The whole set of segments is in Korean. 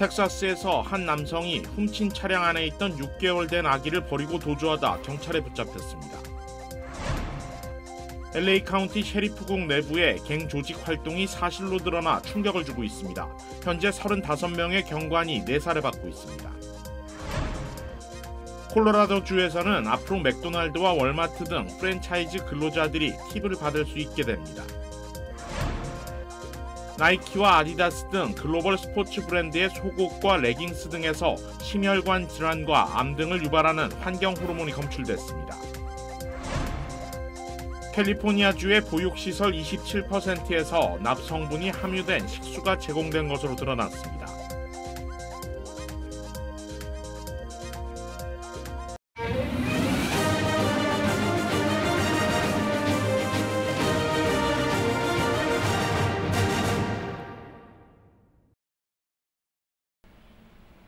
텍사스에서 한 남성이 훔친 차량 안에 있던 6개월 된 아기를 버리고 도주하다 경찰에 붙잡혔습니다. LA 카운티 셰리프국 내부에 갱 조직 활동이 사실로 드러나 충격을 주고 있습니다. 현재 35명의 경관이 내사를 받고 있습니다. 콜로라도주에서는 앞으로 맥도날드와 월마트 등 프랜차이즈 근로자들이 팁을 받을 수 있게 됩니다. 나이키와 아디다스 등 글로벌 스포츠 브랜드의 속옷과 레깅스 등에서 심혈관 질환과 암 등을 유발하는 환경 호르몬이 검출됐습니다. 캘리포니아주의 보육시설 27%에서 납성분이 함유된 식수가 제공된 것으로 드러났습니다.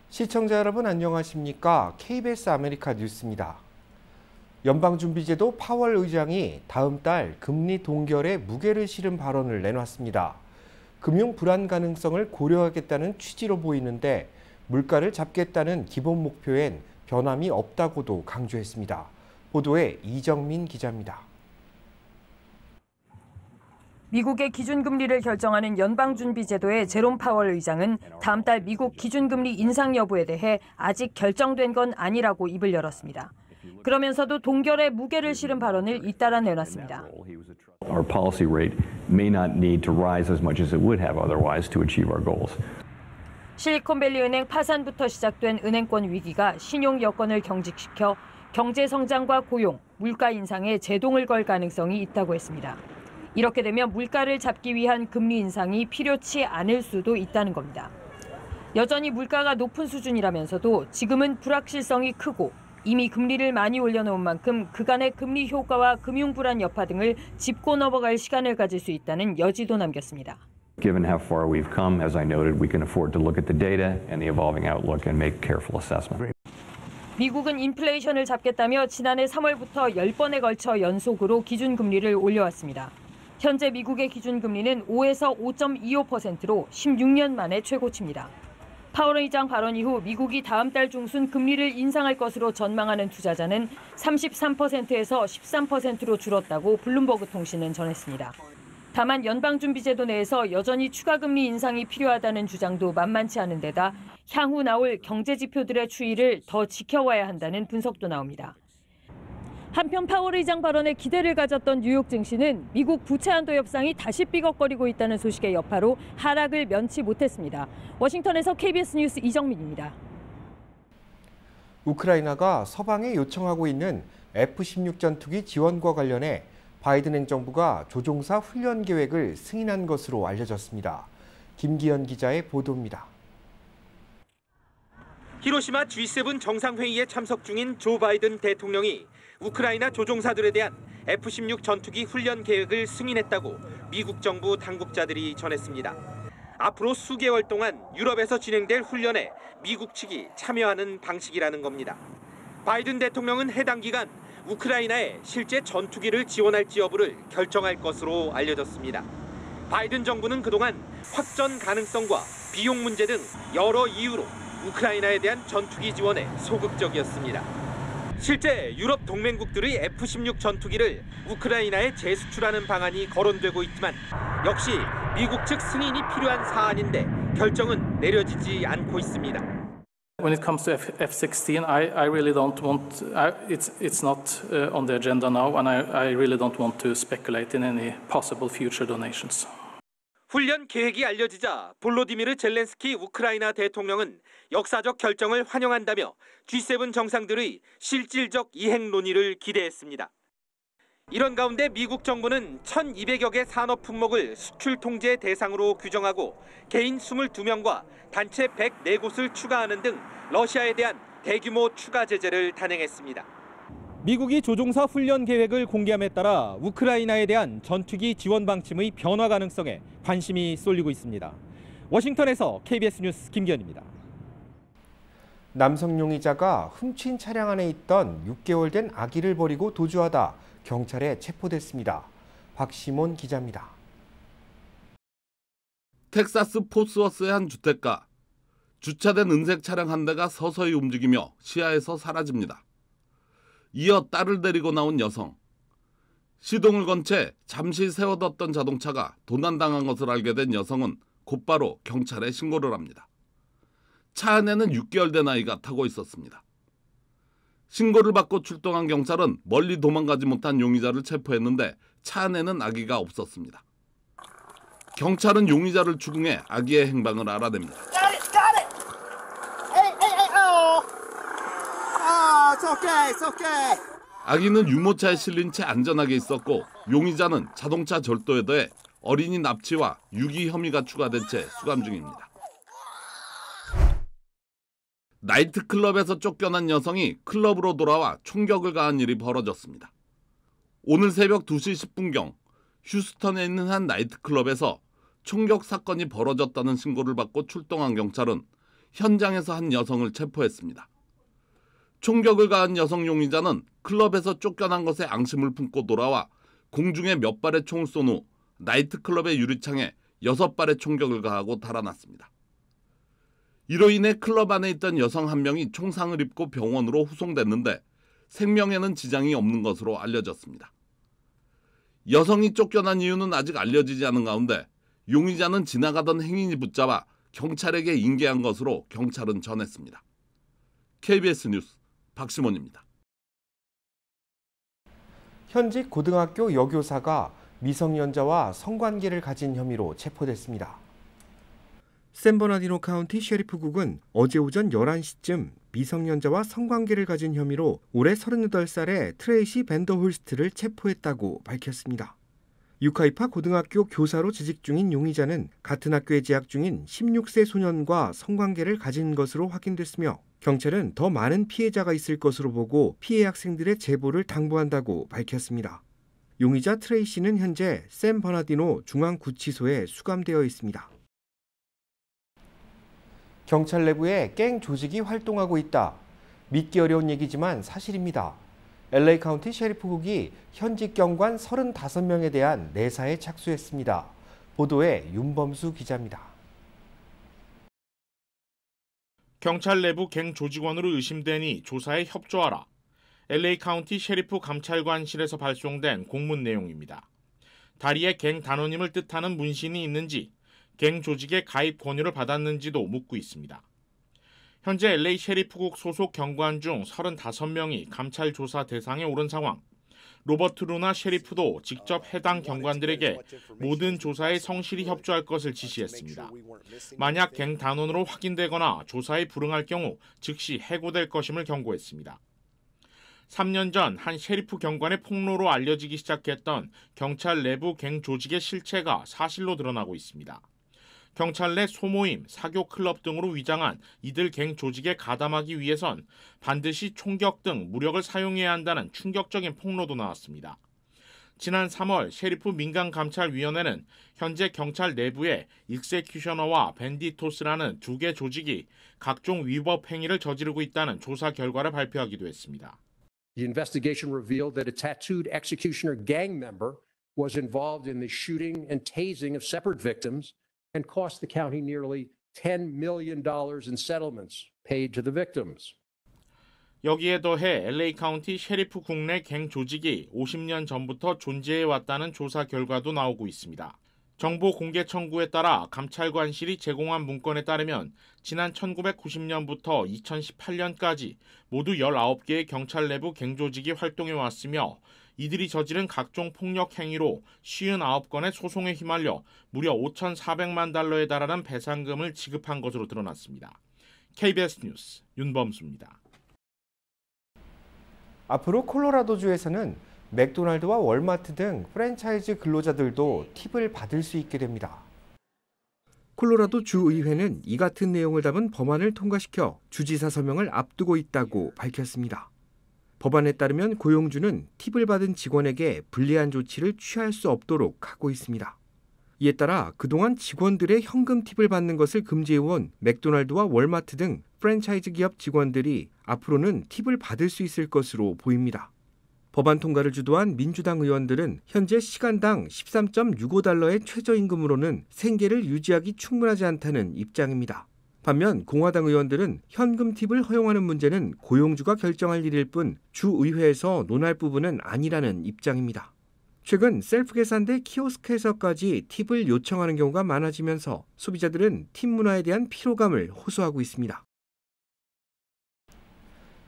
시청자 여러분 안녕하십니까? KBS 아메리카 뉴스입니다. 연방준비제도 파월 의장이 다음 달 금리 동결에 무게를 실은 발언을 내놨습니다. 금융 불안 가능성을 고려하겠다는 취지로 보이는데 물가를 잡겠다는 기본 목표엔 변함이 없다고도 강조했습니다. 보도에 이정민 기자입니다. 미국의 기준금리를 결정하는 연방준비제도의 제롬 파월 의장은 다음 달 미국 기준금리 인상 여부에 대해 아직 결정된 건 아니라고 입을 열었습니다. 그러면서도 동결에 무게를 실은 발언을 잇따라 내놨습니다. Our policy rate may not need to rise as much as it would have otherwise to achieve our goals. 실리콘밸리 은행 파산부터 시작된 은행권 위기가 신용 여건을 경직시켜 경제 성장과 고용, 물가 인상에 제동을 걸 가능성이 있다고 했습니다. 이렇게 되면 물가를 잡기 위한 금리 인상이 필요치 않을 수도 있다는 겁니다. 여전히 물가가 높은 수준이라면서도 지금은 불확실성이 크고 이미 금리를 많이 올려놓은 만큼 그간의 금리 효과와 금융 불안 여파 등을 짚고 넘어갈 시간을 가질 수 있다는 여지도 남겼습니다. Given how far we've come, as I noted, we can afford to look at the data and the evolving outlook and make careful assessment. 미국은 인플레이션을 잡겠다며 지난해 3월부터 10번에 걸쳐 연속으로 기준금리를 올려왔습니다. 현재 미국의 기준금리는 5에서 5.25%로 16년 만에 최고치입니다. 파월 의장 발언 이후 미국이 다음 달 중순 금리를 인상할 것으로 전망하는 투자자는 33%에서 13%로 줄었다고 블룸버그 통신은 전했습니다. 다만 연방준비제도 내에서 여전히 추가 금리 인상이 필요하다는 주장도 만만치 않은 데다 향후 나올 경제 지표들의 추이를 더 지켜와야 한다는 분석도 나옵니다. 한편 파월 의장 발언에 기대를 가졌던 뉴욕 증시는 미국 부채 한도 협상이 다시 삐걱거리고 있다는 소식의 여파로 하락을 면치 못했습니다. 워싱턴에서 KBS 뉴스 이정민입니다. 우크라이나가 서방에 요청하고 있는 F-16 전투기 지원과 관련해 바이든 행정부가 조종사 훈련 계획을 승인한 것으로 알려졌습니다. 김기현 기자의 보도입니다. 히로시마 G7 정상회의에 참석 중인 조 바이든 대통령이 우크라이나 조종사들에 대한 F-16 전투기 훈련 계획을 승인했다고 미국 정부 당국자들이 전했습니다. 앞으로 수개월 동안 유럽에서 진행될 훈련에 미국 측이 참여하는 방식이라는 겁니다. 바이든 대통령은 해당 기간 우크라이나에 실제 전투기를 지원할지 여부를 결정할 것으로 알려졌습니다. 바이든 정부는 그동안 확전 가능성과 비용 문제 등 여러 이유로 우크라이나에 대한 전투기 지원에 소극적이었습니다. 실제 유럽 동맹국들의 F-16 전투기를 우크라이나에 재수출하는 방안이 거론되고 있지만 역시 미국 측 승인이 필요한 사안인데 결정은 내려지지 않고 있습니다. When it comes to F-16, I really don't want. It's not on the agenda now, and I really don't want to speculate in any possible future donations. 훈련 계획이 알려지자 볼로디미르 젤렌스키 우크라이나 대통령은 역사적 결정을 환영한다며 G7 정상들의 실질적 이행 논의를 기대했습니다. 이런 가운데 미국 정부는 1,200여 개 산업 품목을 수출 통제 대상으로 규정하고 개인 22명과 단체 104곳을 추가하는 등 러시아에 대한 대규모 추가 제재를 단행했습니다. 미국이 조종사 훈련 계획을 공개함에 따라 우크라이나에 대한 전투기 지원 방침의 변화 가능성에 관심이 쏠리고 있습니다. 워싱턴에서 KBS 뉴스 김기현입니다. 남성 용의자가 훔친 차량 안에 있던 6개월 된 아기를 버리고 도주하다 경찰에 체포됐습니다. 박시몬 기자입니다. 텍사스 포스워스의 한 주택가. 주차된 은색 차량 한 대가 서서히 움직이며 시야에서 사라집니다. 이어 딸을 데리고 나온 여성. 시동을 건 채 잠시 세워뒀던 자동차가 도난당한 것을 알게 된 여성은 곧바로 경찰에 신고를 합니다. 차 안에는 6개월 된 아이가 타고 있었습니다. 신고를 받고 출동한 경찰은 멀리 도망가지 못한 용의자를 체포했는데 차 안에는 아기가 없었습니다. 경찰은 용의자를 추궁해 아기의 행방을 알아냅니다. 아기는 유모차에 실린 채 안전하게 있었고 용의자는 자동차 절도에 더해 어린이 납치와 유기 혐의가 추가된 채 수감 중입니다. 나이트클럽에서 쫓겨난 여성이 클럽으로 돌아와 총격을 가한 일이 벌어졌습니다. 오늘 새벽 2시 10분경 휴스턴에 있는 한 나이트클럽에서 총격 사건이 벌어졌다는 신고를 받고 출동한 경찰은 현장에서 한 여성을 체포했습니다. 총격을 가한 여성 용의자는 클럽에서 쫓겨난 것에 앙심을 품고 돌아와 공중에 몇 발의 총을 쏜 후 나이트클럽의 유리창에 6발의 총격을 가하고 달아났습니다. 이로 인해 클럽 안에 있던 여성 한 명이 총상을 입고 병원으로 후송됐는데 생명에는 지장이 없는 것으로 알려졌습니다. 여성이 쫓겨난 이유는 아직 알려지지 않은 가운데 용의자는 지나가던 행인이 붙잡아 경찰에게 인계한 것으로 경찰은 전했습니다. KBS 뉴스 박시몬입니다. 현직 고등학교 여교사가 미성년자와 성관계를 가진 혐의로 체포됐습니다. 샌버나디노 카운티 셰리프국은 어제 오전 11시쯤 미성년자와 성관계를 가진 혐의로 올해 38살의 트레이시 밴더홀스트를 체포했다고 밝혔습니다. 유카이파 고등학교 교사로 재직 중인 용의자는 같은 학교에 재학 중인 16세 소년과 성관계를 가진 것으로 확인됐으며 경찰은 더 많은 피해자가 있을 것으로 보고 피해 학생들의 제보를 당부한다고 밝혔습니다. 용의자 트레이시는 현재 샌버나디노 중앙구치소에 수감되어 있습니다. 경찰 내부에 갱 조직이 활동하고 있다. 믿기 어려운 얘기지만 사실입니다. LA 카운티 셰리프국이 현직 경관 35명에 대한 내사에 착수했습니다. 보도에 윤범수 기자입니다. 경찰 내부 갱 조직원으로 의심되니 조사에 협조하라. LA 카운티 셰리프 감찰관실에서 발송된 공문 내용입니다. 다리에 갱 단원임을 뜻하는 문신이 있는지, 갱 조직의 가입 권유를 받았는지도 묻고 있습니다. 현재 LA 셰리프국 소속 경관 중 35명이 감찰 조사 대상에 오른 상황. 로버트 루나 셰리프도 직접 해당 경관들에게 모든 조사에 성실히 협조할 것을 지시했습니다. 만약 갱 단원으로 확인되거나 조사에 불응할 경우 즉시 해고될 것임을 경고했습니다. 3년 전 한 셰리프 경관의 폭로로 알려지기 시작했던 경찰 내부 갱 조직의 실체가 사실로 드러나고 있습니다. 경찰 내 소모임, 사교 클럽 등으로 위장한 이들 갱 조직에 가담하기 위해선 반드시 총격 등 무력을 사용해야 한다는 충격적인 폭로도 나왔습니다. 지난 3월 셰리프 민간감찰위원회는 현재 경찰 내부에 익세큐셔너와 밴디토스라는 두 개 조직이 각종 위법 행위를 저지르고 있다는 조사 결과를 발표하기도 했습니다. The investigation revealed that a tattooed executioner gang member was involved in the shooting and tasing of separate victims and cost the county nearly $10 million in settlements paid to the victims. 여기에 더해 LA 카운티 셰리프 국내 갱 조직이 50년 전부터 존재해왔다는 조사 결과도 나오고 있습니다. 정보 공개 청구에 따라 감찰관실이 제공한 문건에 따르면 지난 1990년부터 2018년까지 모두 19개의 경찰 내부 갱 조직이 활동해왔으며 이들이 저지른 각종 폭력 행위로 59건의 소송에 휘말려 무려 5,400만 달러에 달하는 배상금을 지급한 것으로 드러났습니다. KBS 뉴스 윤범수입니다. 앞으로 콜로라도주에서는 맥도날드와 월마트 등 프랜차이즈 근로자들도 팁을 받을 수 있게 됩니다. 콜로라도 주의회는 이 같은 내용을 담은 법안을 통과시켜 주지사 서명을 앞두고 있다고 밝혔습니다. 법안에 따르면 고용주는 팁을 받은 직원에게 불리한 조치를 취할 수 없도록 하고 있습니다. 이에 따라 그동안 직원들의 현금 팁을 받는 것을 금지해온 맥도날드와 월마트 등 프랜차이즈 기업 직원들이 앞으로는 팁을 받을 수 있을 것으로 보입니다. 법안 통과를 주도한 민주당 의원들은 현재 시간당 13.65달러의 최저임금으로는 생계를 유지하기 충분하지 않다는 입장입니다. 반면 공화당 의원들은 현금 팁을 허용하는 문제는 고용주가 결정할 일일 뿐 주의회에서 논할 부분은 아니라는 입장입니다. 최근 셀프 계산대 키오스크에서까지 팁을 요청하는 경우가 많아지면서 소비자들은 팁 문화에 대한 피로감을 호소하고 있습니다.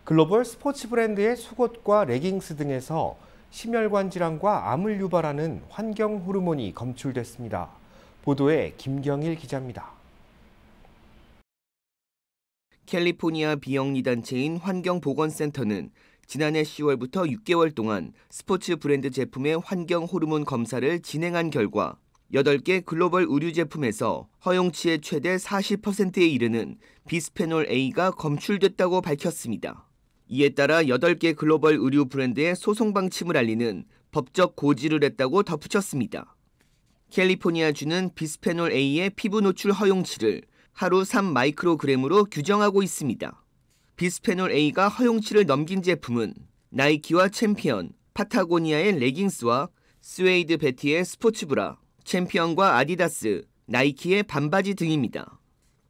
글로벌 스포츠 브랜드의 속옷과 레깅스 등에서 심혈관 질환과 암을 유발하는 환경 호르몬이 검출됐습니다. 보도에 김경일 기자입니다. 캘리포니아 비영리 단체인 환경보건센터는 지난해 10월부터 6개월 동안 스포츠 브랜드 제품의 환경 호르몬 검사를 진행한 결과 8개 글로벌 의류 제품에서 허용치의 최대 40%에 이르는 비스페놀 A가 검출됐다고 밝혔습니다. 이에 따라 8개 글로벌 의류 브랜드의 소송 방침을 알리는 법적 고지를 했다고 덧붙였습니다. 캘리포니아주는 비스페놀 A의 피부 노출 허용치를 하루 3마이크로그램으로 규정하고 있습니다. 비스페놀 A가 허용치를 넘긴 제품은 나이키와 챔피언, 파타고니아의 레깅스와 스웨이드 베티의 스포츠브라, 챔피언과 아디다스, 나이키의 반바지 등입니다.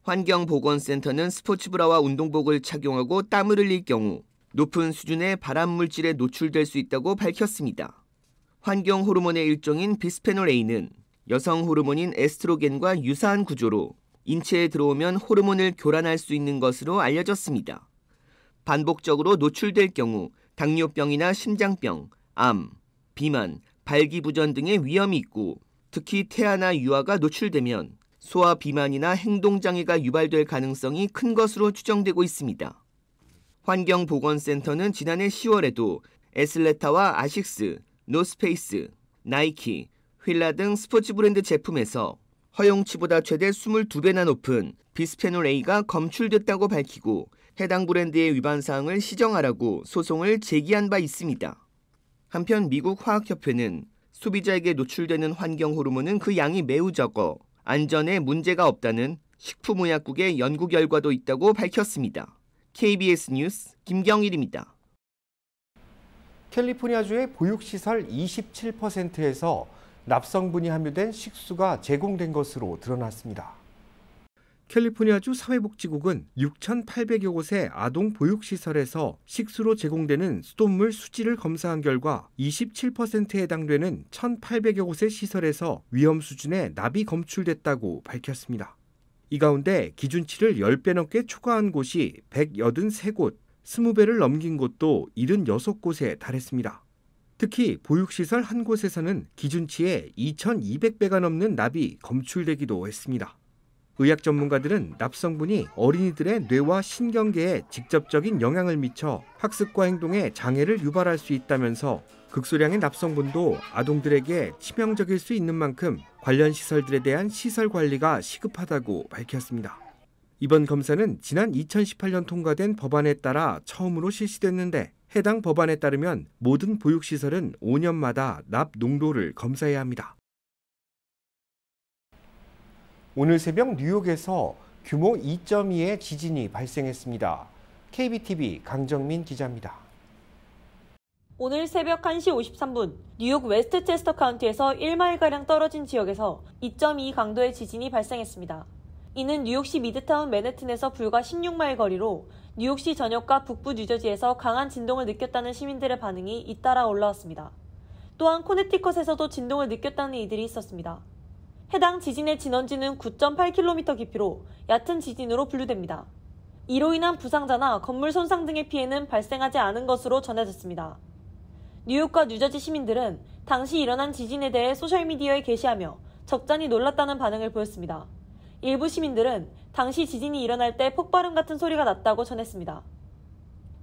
환경보건센터는 스포츠브라와 운동복을 착용하고 땀을 흘릴 경우 높은 수준의 발암물질에 노출될 수 있다고 밝혔습니다. 환경 호르몬의 일종인 비스페놀 A는 여성 호르몬인 에스트로겐과 유사한 구조로 인체에 들어오면 호르몬을 교란할 수 있는 것으로 알려졌습니다. 반복적으로 노출될 경우 당뇨병이나 심장병, 암, 비만, 발기부전 등의 위험이 있고 특히 태아나 유아가 노출되면 소아 비만이나 행동장애가 유발될 가능성이 큰 것으로 추정되고 있습니다. 환경보건센터는 지난해 10월에도 에슬레타와 아식스, 노스페이스, 나이키, 휠라 등 스포츠 브랜드 제품에서 허용치보다 최대 22배나 높은 비스페놀 A가 검출됐다고 밝히고 해당 브랜드의 위반 사항을 시정하라고 소송을 제기한 바 있습니다. 한편 미국 화학협회는 소비자에게 노출되는 환경 호르몬은 그 양이 매우 적어 안전에 문제가 없다는 식품의약국의 연구 결과도 있다고 밝혔습니다. KBS 뉴스 김경일입니다. 캘리포니아주의 보육시설 27%에서 납성분이 함유된 식수가 제공된 것으로 드러났습니다. 캘리포니아주 사회복지국은 6,800여 곳의 아동 보육시설에서 식수로 제공되는 수돗물 수질을 검사한 결과 27%에 해당되는 1,800여 곳의 시설에서 위험 수준의 납이 검출됐다고 밝혔습니다. 이 가운데 기준치를 10배 넘게 초과한 곳이 183곳, 20배를 넘긴 곳도 76곳에 달했습니다. 특히 보육시설 한 곳에서는 기준치의 2,200배가 넘는 납이 검출되기도 했습니다. 의학 전문가들은 납성분이 어린이들의 뇌와 신경계에 직접적인 영향을 미쳐 학습과 행동에 장애를 유발할 수 있다면서 극소량의 납성분도 아동들에게 치명적일 수 있는 만큼 관련 시설들에 대한 시설 관리가 시급하다고 밝혔습니다. 이번 검사는 지난 2018년 통과된 법안에 따라 처음으로 실시됐는데 해당 법안에 따르면 모든 보육시설은 5년마다 납 농도를 검사해야 합니다. 오늘 새벽 뉴욕에서 규모 2.2의 지진이 발생했습니다. KBTV 강정민 기자입니다. 오늘 새벽 1시 53분 뉴욕 웨스트체스터 카운티에서 1마일가량 떨어진 지역에서 2.2 강도의 지진이 발생했습니다. 이는 뉴욕시 미드타운 맨해튼에서 불과 16마일 거리로 뉴욕시 전역과 북부 뉴저지에서 강한 진동을 느꼈다는 시민들의 반응이 잇따라 올라왔습니다. 또한 코네티컷에서도 진동을 느꼈다는 이들이 있었습니다. 해당 지진의 진원지는 9.8km 깊이로 얕은 지진으로 분류됩니다. 이로 인한 부상자나 건물 손상 등의 피해는 발생하지 않은 것으로 전해졌습니다. 뉴욕과 뉴저지 시민들은 당시 일어난 지진에 대해 소셜미디어에 게시하며 적잖이 놀랐다는 반응을 보였습니다. 일부 시민들은 당시 지진이 일어날 때 폭발음 같은 소리가 났다고 전했습니다.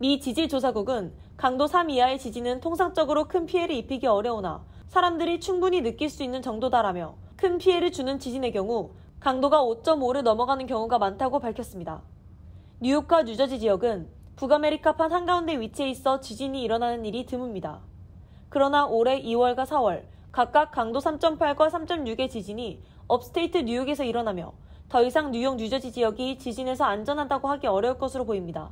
미 지질조사국은 강도 3 이하의 지진은 통상적으로 큰 피해를 입히기 어려우나 사람들이 충분히 느낄 수 있는 정도다라며 큰 피해를 주는 지진의 경우 강도가 5.5를 넘어가는 경우가 많다고 밝혔습니다. 뉴욕과 뉴저지 지역은 북아메리카판 한가운데 위치해 있어 지진이 일어나는 일이 드뭅니다. 그러나 올해 2월과 4월 각각 강도 3.8과 3.6의 지진이 업스테이트 뉴욕에서 일어나며 더 이상 뉴욕, 뉴저지 지역이 지진에서 안전하다고 하기 어려울 것으로 보입니다.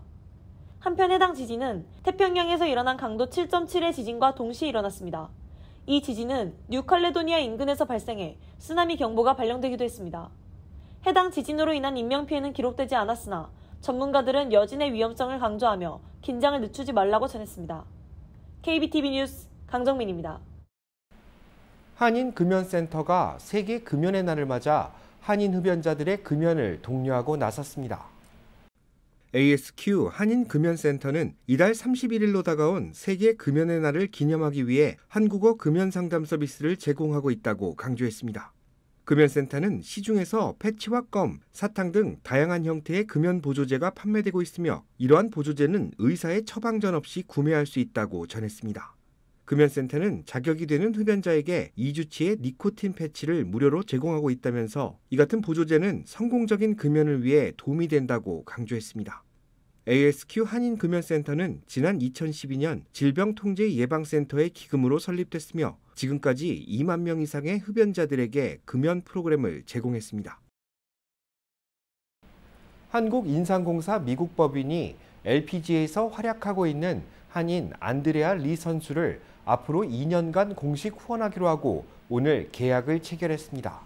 한편 해당 지진은 태평양에서 일어난 강도 7.7의 지진과 동시에 일어났습니다. 이 지진은 뉴칼레도니아 인근에서 발생해 쓰나미 경보가 발령되기도 했습니다. 해당 지진으로 인한 인명피해는 기록되지 않았으나 전문가들은 여진의 위험성을 강조하며 긴장을 늦추지 말라고 전했습니다. KBTV 뉴스 강정민입니다. 한인금연센터가 세계 금연의 날을 맞아 한인 흡연자들의 금연을 독려하고 나섰습니다. ASQ 한인금연센터는 이달 31일로 다가온 세계 금연의 날을 기념하기 위해 한국어 금연 상담 서비스를 제공하고 있다고 강조했습니다. 금연센터는 시중에서 패치와 껌, 사탕 등 다양한 형태의 금연 보조제가 판매되고 있으며 이러한 보조제는 의사의 처방전 없이 구매할 수 있다고 전했습니다. 금연센터는 자격이 되는 흡연자에게 2주치의 니코틴 패치를 무료로 제공하고 있다면서 이 같은 보조제는 성공적인 금연을 위해 도움이 된다고 강조했습니다. ASQ 한인금연센터는 지난 2012년 질병통제예방센터의 기금으로 설립됐으며 지금까지 2만 명 이상의 흡연자들에게 금연 프로그램을 제공했습니다. 한국인상공사 미국 법인이 LPGA에서 활약하고 있는 한인 안드레아 리 선수를 앞으로 2년간 공식 후원하기로 하고 오늘 계약을 체결했습니다.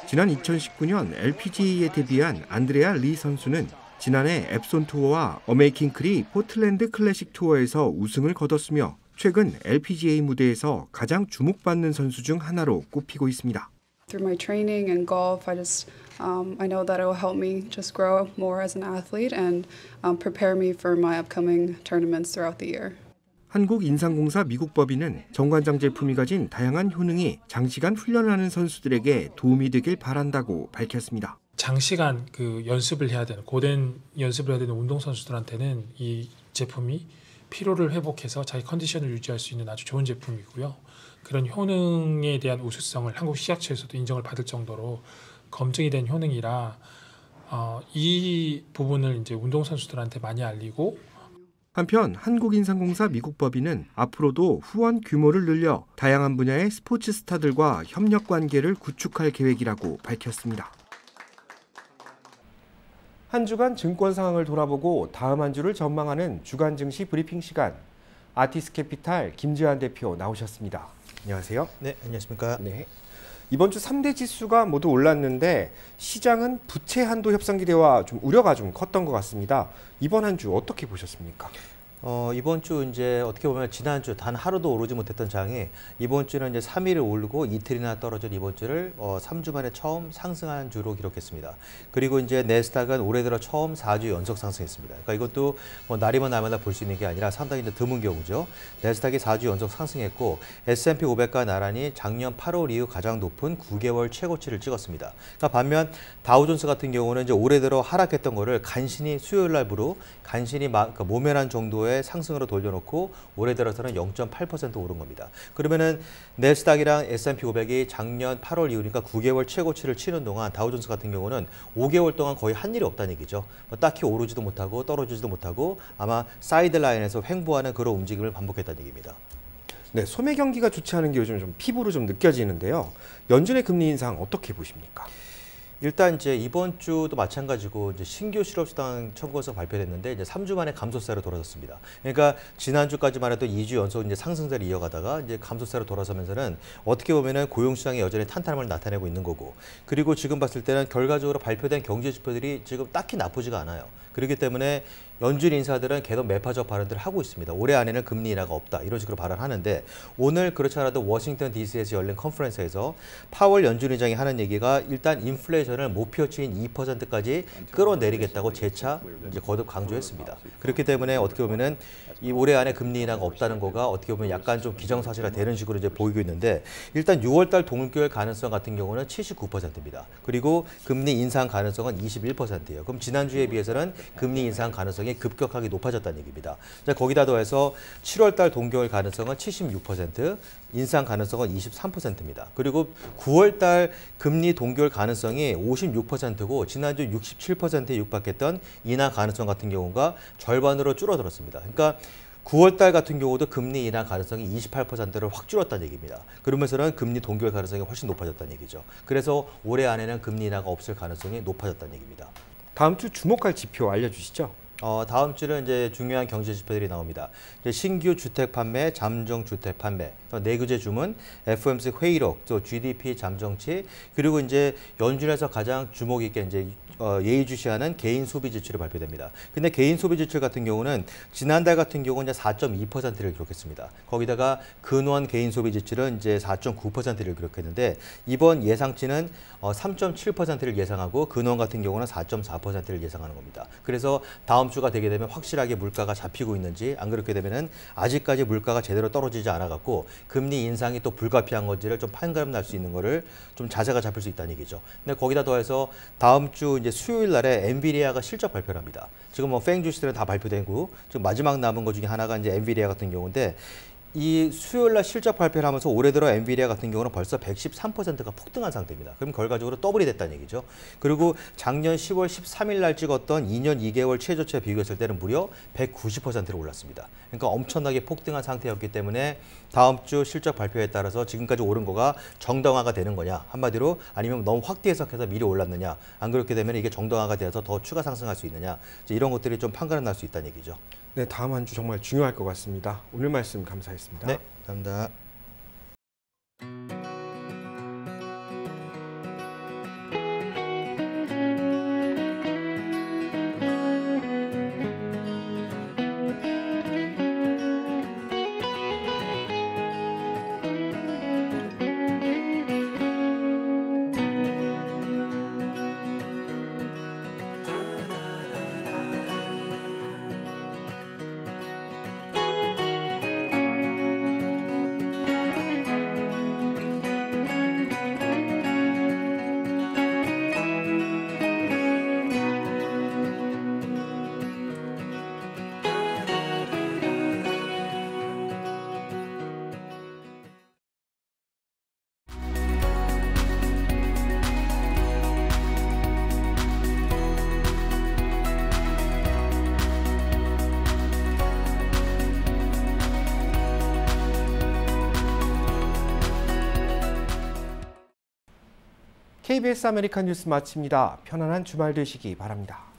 지난 2019년 LPGA에 데뷔한 안드레아 리 선수는 지난해 앱손 투어와 어메이킹 크리 포틀랜드 클래식 투어에서 우승을 거뒀으며 최근 LPGA 무대에서 가장 주목받는 선수 중 하나로 꼽히고 있습니다. Through my training and golf, I know that it will help me just grow more as an athlete and prepare me for my upcoming tournaments throughout the year. 한국인상공사 미국 법인은 정관장 제품이 가진 다양한 효능이 장시간 훈련을 하는 선수들에게 도움이 되길 바란다고 밝혔습니다. 장시간 연습을 해야 되는 고된 연습을 해야 되는 운동선수들한테는 이 제품이 피로를 회복해서 자기 컨디션을 유지할 수 있는 아주 좋은 제품이고요. 그런 효능에 대한 우수성을 한국 식약처에서도 인정을 받을 정도로 검증이 된 효능이라 이 부분을 이제 운동선수들한테 많이 알리고 한편 한국인상공사 미국 법인은 앞으로도 후원 규모를 늘려 다양한 분야의 스포츠 스타들과 협력 관계를 구축할 계획이라고 밝혔습니다. 한 주간 증권 상황을 돌아보고 다음 한 주를 전망하는 주간 증시 브리핑 시간. 아티스캐피탈 김지환 대표 나오셨습니다. 안녕하세요. 네, 안녕하십니까. 네. 이번 주 3대 지수가 모두 올랐는데 시장은 부채 한도 협상 기대와 좀 우려가 좀 컸던 것 같습니다. 이번 한 주 어떻게 보셨습니까? 이번 주 이제 어떻게 보면 지난주 단 하루도 오르지 못했던 장이 이번 주는 이제 3일을 오르고 이틀이나 떨어진 이번 주를 3주 만에 처음 상승한 주로 기록했습니다. 그리고 이제 내스닥은 올해 들어 처음 4주 연속 상승했습니다. 그러니까 이것도 뭐 날이면 날마다 볼 수 있는 게 아니라 상당히 드문 경우죠. 내스닥이 4주 연속 상승했고 S&P 500과 나란히 작년 8월 이후 가장 높은 9개월 최고치를 찍었습니다. 그러니까 반면 다우존스 같은 경우는 이제 올해 들어 하락했던 거를 간신히 수요일 날부로 간신히 모면한 정도의 상승으로 돌려놓고 올해 들어서는 0.8% 오른 겁니다. 그러면은 내스닥이랑 S&P 500이 작년 8월 이후니까 9개월 최고치를 치는 동안 다우존스 같은 경우는 5개월 동안 거의 한 일이 없다는 얘기죠. 딱히 오르지도 못하고 떨어지지도 못하고 아마 사이드라인에서 횡보하는 그런 움직임을 반복했다는 얘기입니다. 네, 소매 경기가 좋지 않은 게 요즘 좀 피부로 좀 느껴지는데요. 연준의 금리 인상 어떻게 보십니까? 일단 이제 이번 주도 마찬가지고 이제 신규 실업수당 청구서 발표됐는데 이제 3주 만에 감소세로 돌아섰습니다. 그러니까 지난주까지만 해도 2주 연속 이제 상승세를 이어가다가 이제 감소세로 돌아서면서는 어떻게 보면은 고용 시장이 여전히 탄탄함을 나타내고 있는 거고, 그리고 지금 봤을 때는 결과적으로 발표된 경제 지표들이 지금 딱히 나쁘지가 않아요. 그렇기 때문에 연준 인사들은 계속 매파적 발언들을 하고 있습니다. 올해 안에는 금리 인하가 없다 이런 식으로 발언하는데, 오늘 그렇지 않아도 워싱턴 DC에서 열린 컨퍼런스에서 파월 연준 의장이 하는 얘기가 일단 인플레이션을 목표치인 2%까지 끌어내리겠다고 재차 이제 거듭 강조했습니다. 그렇기 때문에 어떻게 보면은 이 올해 안에 금리 인하가 없다는 거가 어떻게 보면 약간 좀 기정사실화 되는 식으로 이제 보이고 있는데, 일단 6월달 동결 가능성 같은 경우는 79%입니다. 그리고 금리 인상 가능성은 21%예요. 그럼 지난주에 비해서는 금리 인상 가능성이 급격하게 높아졌다는 얘기입니다. 자, 거기다 더해서 7월달 동결 가능성은 76%, 인상 가능성은 23%입니다. 그리고 9월달 금리 동결 가능성이 56%고 지난주 67%에 육박했던 인하 가능성 같은 경우가 절반으로 줄어들었습니다. 그러니까 9월달 같은 경우도 금리 인하 가능성이 28%를 확 줄었다는 얘기입니다. 그러면서는 금리 동결 가능성이 훨씬 높아졌다는 얘기죠. 그래서 올해 안에는 금리 인하가 없을 가능성이 높아졌다는 얘기입니다. 다음 주 주목할 지표 알려주시죠. 다음 주는 이제 중요한 경제 지표들이 나옵니다. 이제 신규 주택 판매, 잠정 주택 판매, 또 내구재 주문, FOMC 회의록, 또 GDP 잠정치, 그리고 이제 연준에서 가장 주목 있게 이제 예의주시하는 개인 소비 지출이 발표됩니다. 근데 개인 소비 지출 같은 경우는 지난달 같은 경우는 이제 4.2%를 기록했습니다. 거기다가 근원 개인 소비 지출은 이제 4.9%를 기록했는데 이번 예상치는 3.7%를 예상하고 근원 같은 경우는 4.4%를 예상하는 겁니다. 그래서 다음 주가 되게 되면 확실하게 물가가 잡히고 있는지, 안 그렇게 되면은 아직까지 물가가 제대로 떨어지지 않아 갖고 금리 인상이 또 불가피한 건지를 좀 판가름 날 수 있는 거를 좀 자세가 잡힐 수 있다는 얘기죠. 근데 거기다 더해서 다음 주 이제 수요일 날에 엔비디아가 실적 발표를 합니다. 지금 뭐 팽 주식들은 다 발표되고 지금 마지막 남은 것 중에 하나가 이제 엔비디아 같은 경우인데 이 수요일 날 실적 발표를 하면서 올해 들어 엔비디아 같은 경우는 벌써 113%가 폭등한 상태입니다. 그럼 결과적으로 더블이 됐다는 얘기죠. 그리고 작년 10월 13일 날 찍었던 2년 2개월 최저치와 비교했을 때는 무려 190%로 올랐습니다. 그러니까 엄청나게 폭등한 상태였기 때문에 다음 주 실적 발표에 따라서 지금까지 오른 거가 정당화가 되는 거냐, 한마디로 아니면 너무 확대 해석해서 미리 올랐느냐, 안 그렇게 되면 이게 정당화가 돼서 더 추가 상승할 수 있느냐, 이런 것들이 좀 판가름 날 수 있다는 얘기죠. 네, 다음 한 주 정말 중요할 것 같습니다. 오늘 말씀 감사했습니다. 네, 감사합니다. KBS 아메리칸 뉴스 마칩니다. 편안한 주말 되시기 바랍니다.